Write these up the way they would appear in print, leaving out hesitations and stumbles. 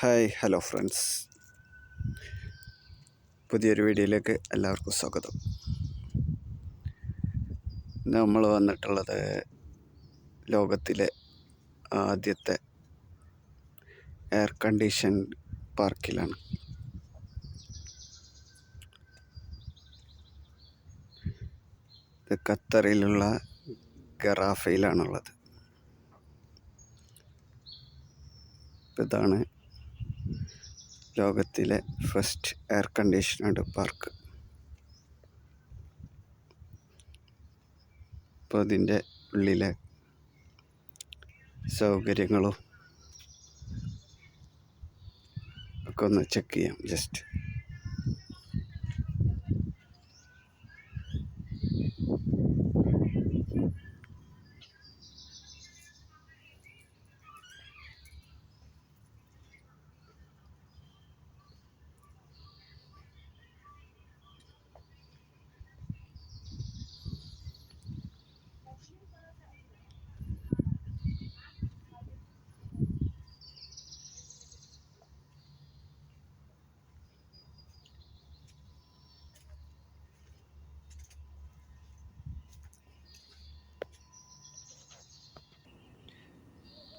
Hi hello friends, പുതിയൊരു വീഡിയോയിലേക്ക് എല്ലാവർക്കും സ്വാഗതം. നമ്മൾ വന്നിട്ടുള്ളത് ലോകത്തിലെ ആദ്യത്തെ എയർ കണ്ടീഷൻ പാർക്കിലാണ്. ഇത് ഖത്തറിലുള്ള ഗറാഫയിലാണുള്ളത്. ഇതാണ് ലോകത്തിലെ ഫസ്റ്റ് എയർ കണ്ടീഷനഡ് പാർക്ക്. ഇപ്പോൾ ഇതിൻ്റെ ഉള്ളിലെ സൗകര്യങ്ങളും ഒക്കെ ഒന്ന് ചെക്ക് ചെയ്യാം. ജസ്റ്റ്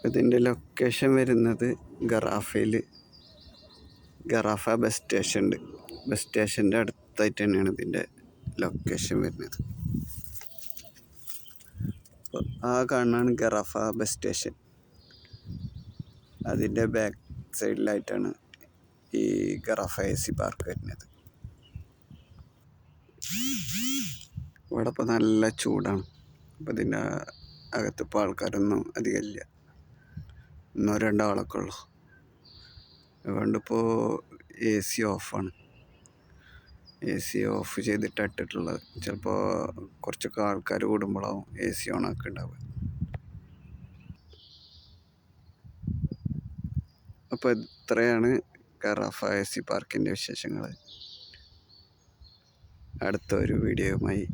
ഇതിൻ്റെ ലൊക്കേഷൻ വരുന്നത് ഗറാഫ ബസ് സ്റ്റേഷൻ ഉണ്ട്. ബസ് സ്റ്റേഷൻ്റെ അടുത്തായിട്ട് തന്നെയാണ് ഇതിൻ്റെ ലൊക്കേഷൻ വരുന്നത്. അപ്പോൾ ആ കാണാണ് ഗറാഫ ബസ് സ്റ്റേഷൻ. അതിൻ്റെ ബാക്ക് സൈഡിലായിട്ടാണ് ഈ ഗറാഫ AC പാർക്ക് വരുന്നത്. ഇവിടെ ഇപ്പോൾ നല്ല ചൂടാണ്. അപ്പോൾ ഇതിൻ്റെ അകത്തിപ്പോൾ ആൾക്കാരൊന്നും അധികമില്ല, 1-2 ആളൊക്കെ ഉള്ളു. അതുകൊണ്ടിപ്പോൾ AC ഓഫാണ്. AC ഓഫ് ചെയ്തിട്ടാണ് ഇട്ടിട്ടുള്ളത്. ചിലപ്പോൾ കുറച്ചൊക്കെ ആൾക്കാർ കൂടുമ്പോഴാവും AC ഓണാക്കി ഉണ്ടാവുക. അപ്പോൾ ഇത്രയാണ് ഗറാഫ AC പാർക്കിൻ്റെ വിശേഷങ്ങൾ. അടുത്ത ഒരു വീഡിയോയുമായി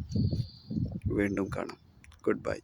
വീണ്ടും കാണാം. Good bye.